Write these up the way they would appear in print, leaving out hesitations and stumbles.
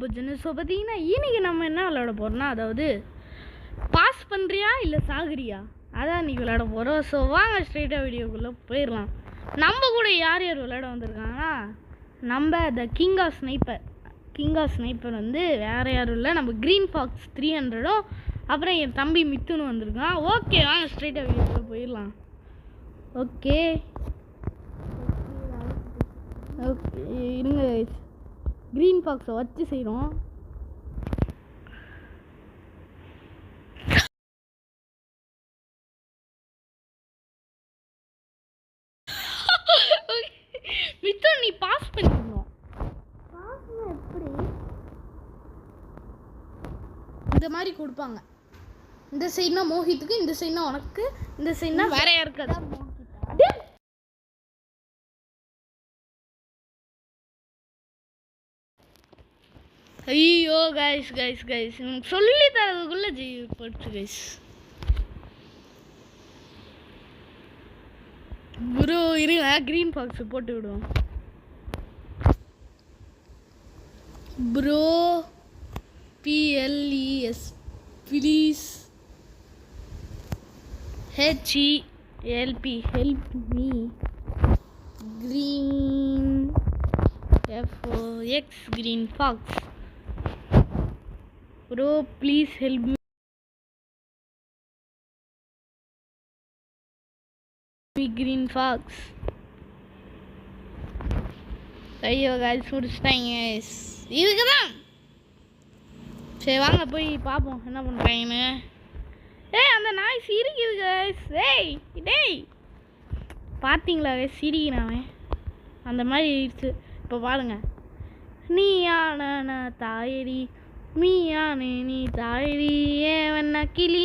புஜ்ஜுன்னு. So பார்த்தீங்கன்னா இன்னைக்கு நம்ம என்ன விளையாட போகிறோம்னா, அதாவது பாஸ் பண்ணுறியா இல்லை சாகுறியா, அதான் இன்றைக்கி விளையாட போகிறோம். ஸோ வாங்க ஸ்ட்ரெயிட்டாக வீடியோக்குள்ளே போயிடலாம். நம்ம கூட யார் யார் விளையாட வந்திருக்காங்கன்னா, நம்ம த கிங் ஆஃப் ஸ்னைப்பர் வந்து வேறு யாரும் இல்லை, நம்ம க்ரீன் ஃபாக்ஸ் 300ம் அப்புறம் என் தம்பி மித்துன்னு வந்திருக்கான். ஓகே வாங்க ஸ்ட்ரெயிட்டாக வீடியோக்குள்ளே போயிடலாம். ஓகே ஓகே இருங்க, க்ரீன் ஃபாக்ஸை வச்சு செய்கிறோம். மித்தம் நீ பாஸ் பண்ணிடணும். பாஸ்னா எப்படி? இந்த மாதிரி கொடுப்பாங்க. இந்த சைடுனா மோஹித்துக்கு, இந்த சைடுனா உனக்கு, இந்த சைடுனா வேற யாருக்காது. ஐயோ கைஸ் சொல்லி தரதுக்குள்ள போச்சு கைஸ். ப்ரோ இருங்க, க்ரீன் பாக்ஸ் போட்டு விடுவோம். Bro PLES please HELP help me green FOX green fox. Bro, please help me. Green Fox. ஐயோ guys முடிச்சிட்டாங்க guys. இதுக்குதான். சரி வாங்க போய் பார்ப்போம் என்ன பண்ணுறாங்கன்னு. அந்த நாய் சிரிக்குது guys. டேய் பார்த்தீங்களா guys, சிரிக்கிறான் அந்த மாதிரி ஆயிடுச்சு. இப்போ பாருங்க. நீ ஆன தாயடி மீயானே நீ தாயடி ஏன் வண்ண கிளி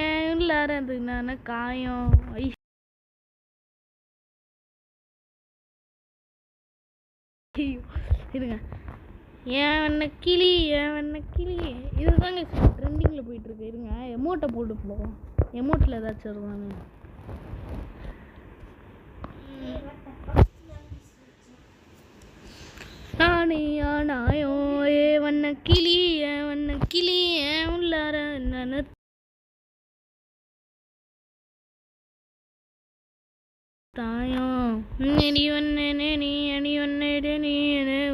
ஏன் உள்ளாரது நான காயம். இருங்க, ஏன் வண்ண கிளி இதுதாங்க ட்ரெண்டிங்கில் போயிட்டுருக்கு. இருங்க எமோட்டை போட்டு போவோம். எமோட்டில் ஏதாச்சும் வருவாங்க. நானே ஆனாயோ ஏ வண்ண கிளி ஏன் உள்ளார நான் தாயம் நீ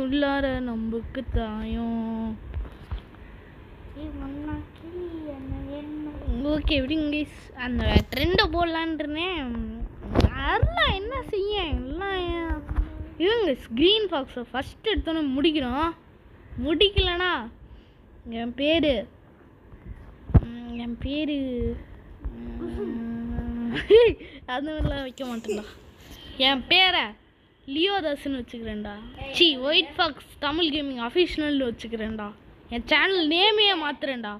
உள்ளார நம்புக்கு தாயம். ஓகே எப்படிங்க அந்த ட்ரெண்டை போடலான்றேன். அதெல்லாம் என்ன செய்ய எல்லாம் இவங்க க்ரீன் ஃபாக்ஸை ஃபஸ்ட்டு எடுத்தோன்னே முடிக்கிறோம். முடிக்கலனா என் பேர் அது மாதிரிலாம் வைக்க மாட்டேன்டா. என் பேரை லியோதாஸ்ன்னு வச்சுக்கிறேன்டா. ஒயிட் ஃபாக்ஸ் தமிழ் கேமிங் அஃபிஷியல்னு வச்சுக்கிறேன்டா. என் சேனல் நேமையே மாற்றுறேன்டா.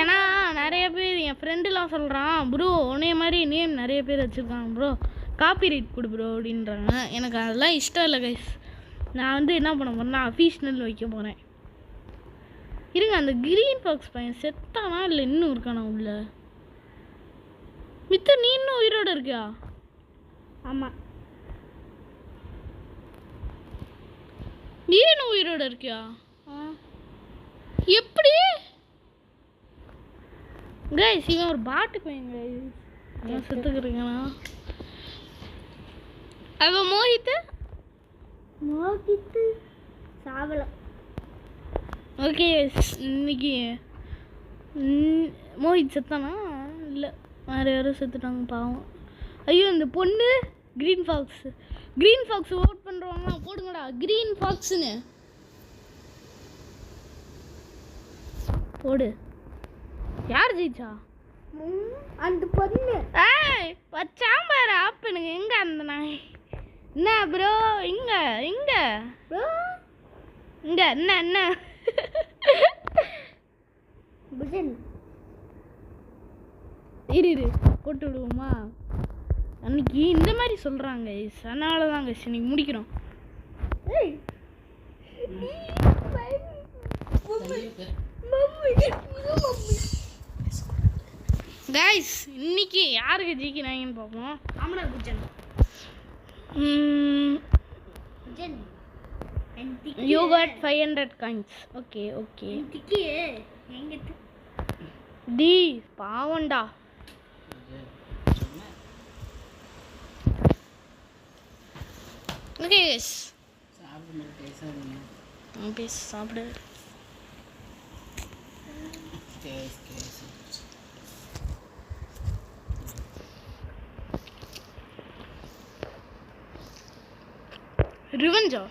ஏன்னா நிறைய பேர் என் ஃப்ரெண்டுலாம் சொல்கிறான், ப்ரோ உன்னைய மாதிரி நேம் நிறைய பேர் வச்சுருக்காங்க ப்ரோ, காப்பி ரைட் கொடு ப்ரோ அப்படின்றாங்க. எனக்கு அதெல்லாம் இஷ்டம் இல்லை கைஸ். நான் வந்து என்ன பண்ண போகிறேன்னா அஃபிஷியல் வைக்க போகிறேன். இருங்க, அந்த க்ரீன் பாக்ஸ் பையன் செத்தானா இல்லை இன்னும் இருக்கானா உள்ள? மித்த நீ இன்னும் உயிரோடு இருக்கியா? ஆமாம், நீ இன்னும் உயிரோடு இருக்கியா? எப்படி கைஸ்? இவன் ஒரு பாட்டு பையன் கைஸ், செத்துக்கிறீங்களா? அவ மோஹித்து சாவல. ஓகே இன்னைக்கு மோஹித் செத்தானா இல்லை வேறு யாரும் செத்துட்டாங்க பாவம். ஐயோ இந்த பொண்ணு க்ரீன் ஃபாக்ஸ் ஓட் பண்ணுறவங்களா போடுங்கடா க்ரீன் ஃபாக்ஸுன்னு போடு. யார் ஜெயிச்சா? அந்த பொண்ணு. வச்சாம்பாரு ஆப்பனுங்க. எங்க அந்த நாய்? என்ன ப்ரோ இங்க என்ன இரு போட்டு விடுவோமா? அன்னைக்கு இந்த மாதிரி சொல்கிறாங்க, அதனால தாங்க இன்னைக்கு முடிக்கிறோம். கைஸ் இன்னைக்கு யாருக்கு ஜெயிக்கிறாங்கன்னு பார்ப்போம். You got 500 coins. Okay. டி பாவண்டா. ஓகே சாப்பிடு. ரிவெஞ்சா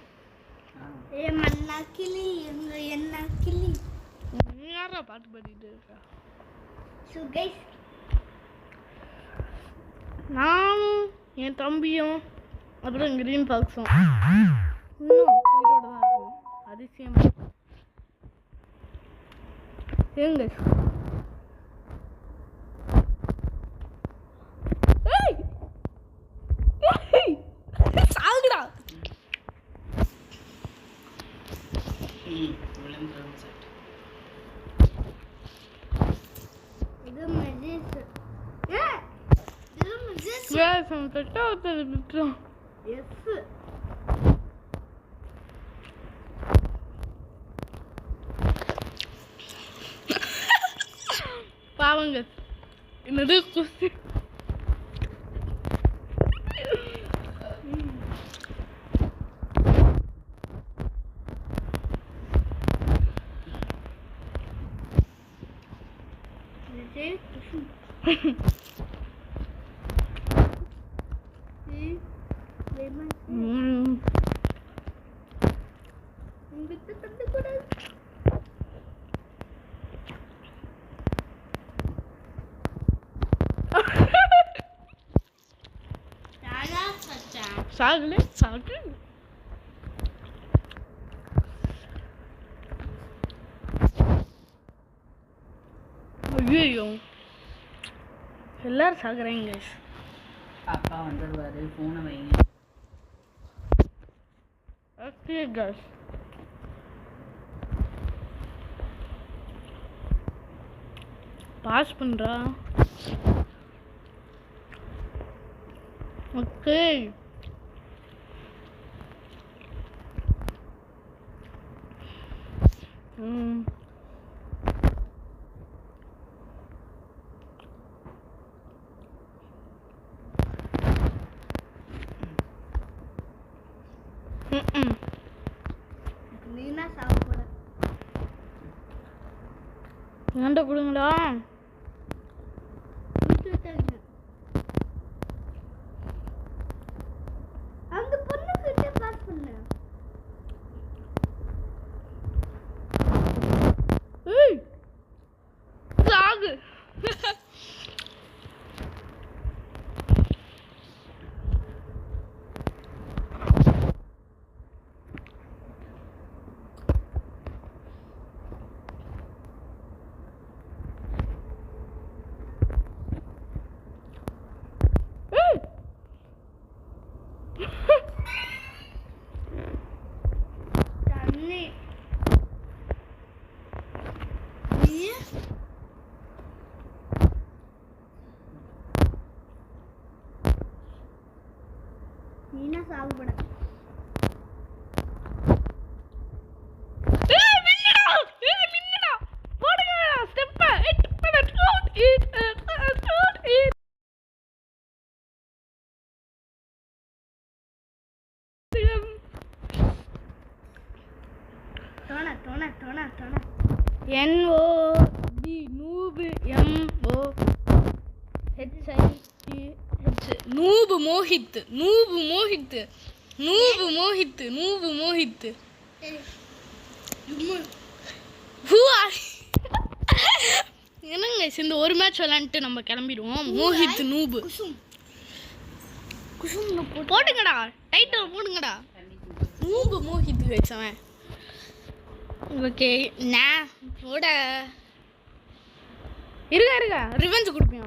யாரா பாட்டு பாடிட்டு இருக்கா? நானும் என் தம்பியும் அப்புறம் கிரீன் பாக்ஸும் இன்னும் உயிரோட தான் இருக்கும். அதிசயம். எங்க சாகுடா. பாவங்க என்னது குஸ்தி. சாகுல சாகு. ஐயோ எல்லாரும் சாகுறீங்க. அப்பா வந்துடுவாரு, ஃபோனை வைங்க. ஓகே गाइस பாஸ் பண்றா. ஓகே ஏன்டா கொடுங்களா? அந்த பொண்ணு கிட்ட பாஸ் பண்ணு. ஏய் சாகு. நீனா சாகுபட. மின்னடா போடுங்க ஸ்டெப். தோணா NOB noob MOHIT noob Mohit என்னங்க இந்த ஒரு மேட்ச் விளையாண்டுட்டு நம்ம கிளம்பிடுவோம். மோஹித் நூப் போட்டுங்கடா, டைட்டில் போடுங்கடா. நூப் மோஹித் வச்சவன். ஓகே நான் போட இருங்க ரிவெஞ்ச் கொடுப்பேன்.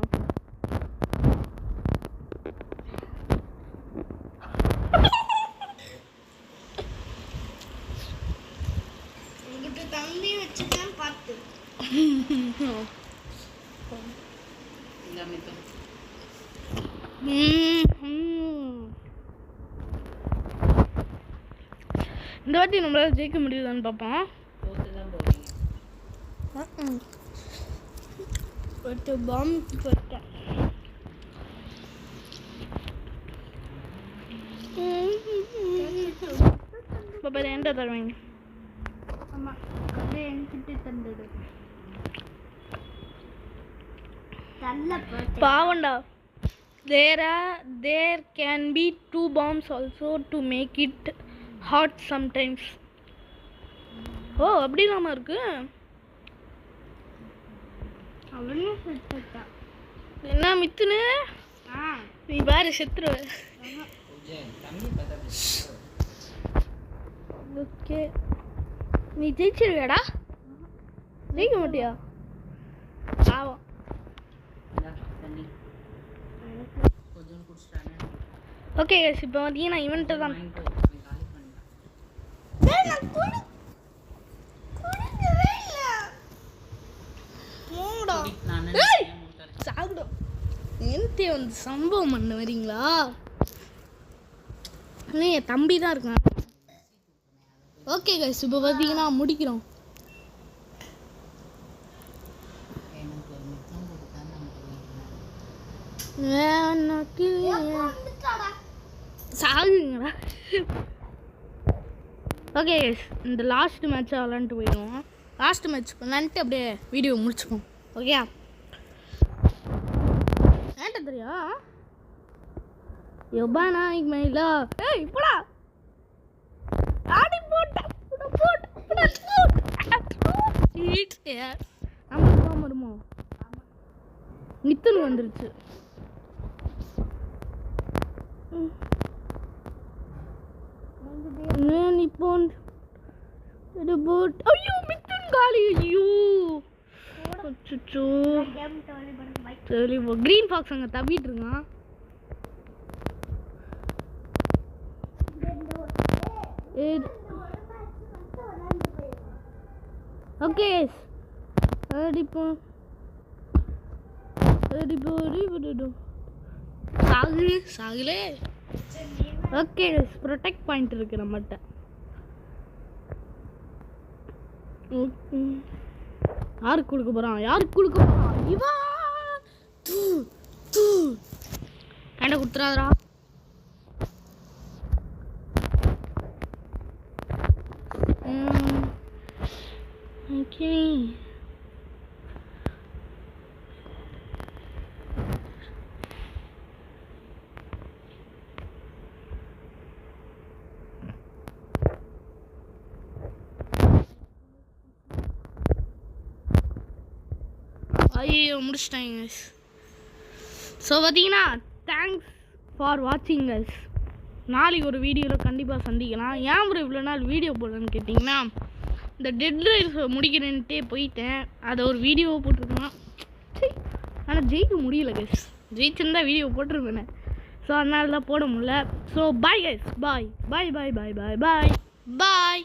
தம்பி வச்சுதான் பார்த்து இந்த வாட்டி நம்மளால ஜெயிக்க முடியுதான்னு பார்ப்போம். தோத்து தான் போவீங்க. ஒரு பாம் போட்டேன். பாப்பா என்கிட்ட தருவீங்க. ஆமா அப்படியே என்கிட்ட தந்துடு. நல்ல போட்டு பாவண்டா. There can be 2 bombs also to make it hot sometimes. ஓ அப்படிலாமா இருக்கு. அவனே செத்துட்டா. என்ன மித்துனு நீ பாரு செத்துருவ. தம்பி பார்த்தா ஓகே நீ ஜெயிச்சிருவியாடா? ஜெயிக்க மாட்டியா? பாவம். தண்ணி கொஞ்சம் குடிச்சிட்டானே. ஓகே கைஸ் இப்போ பார்த்தீங்கன்னா இவன்ட்டு தான் வாங்கிட்டு போய் காலி பண்ணிட்டான். போடா நான் சாப்பிடும். என்கிட்ட வந்து சம்பவம் பண்ண வரீங்களா? இன்னும் என் தம்பி தான் இருக்கான். ஓகே கைஸ் இப்போ பார்த்தீங்கன்னா முடிக்கிறோம். எனக்கு ஒரு முத்தம் கொடுத்தா நான் சாகுங்களா? ஓகே கைஸ் இந்த லாஸ்ட் மேட்சை விளாண்டுட்டு போயிடுவோம். லாஸ்ட் மேட்ச் விளாண்டுட்டு அப்படியே வீடியோ முடிச்சுப்போம். ஓகே ஏன்ட்ட தெரியா எவ்வா நாய்க்கு மயிலா ஏய் இப்படா ஆடி போட்ட நம்ம வருமோ மித்துன்னு வந்துருச்சு. இப்போ ஐயோ மித்துன் காலி. ஐயோ அச்சோ சரி க்ரீன் ஃபாக்ஸ் அங்கே தப்பிட்டு இருக்கான். ஓகே அடிப்போம் சாகுலே. ஓகே ப்ரொடெக்ட் பாயிண்ட் இருக்கு நம்மகிட்ட. யாருக்கு கொடுக்க போறான்? இவா கண்ட கொடுத்துறாதரா. ஓகே ஐயோ முடிச்சிட்டாங்க. ஸோ பார்த்தீங்கன்னா தேங்க்ஸ் ஃபார் வாட்சிங் கைஸ். நாளைக்கு ஒரு வீடியோவில் கண்டிப்பாக சந்திக்கலாம். ஏன் ஒரு இவ்வளோ நாள் வீடியோ போடுறேன்னு கேட்டிங்கன்னா இந்த டெட் ரைஸ் முடிக்கிறேன்ட்டே போயிட்டேன். அதை ஒரு வீடியோவை போட்டிருக்கலாம். சரி ஆனால் ஜெயிக்க முடியல கைஸ். ஜெயிச்சிருந்தா வீடியோ போட்டிருப்பேனே. ஸோ அதனால தான் போட முடியல. So bye guys. Bye bye bye bye bye bye பாய்.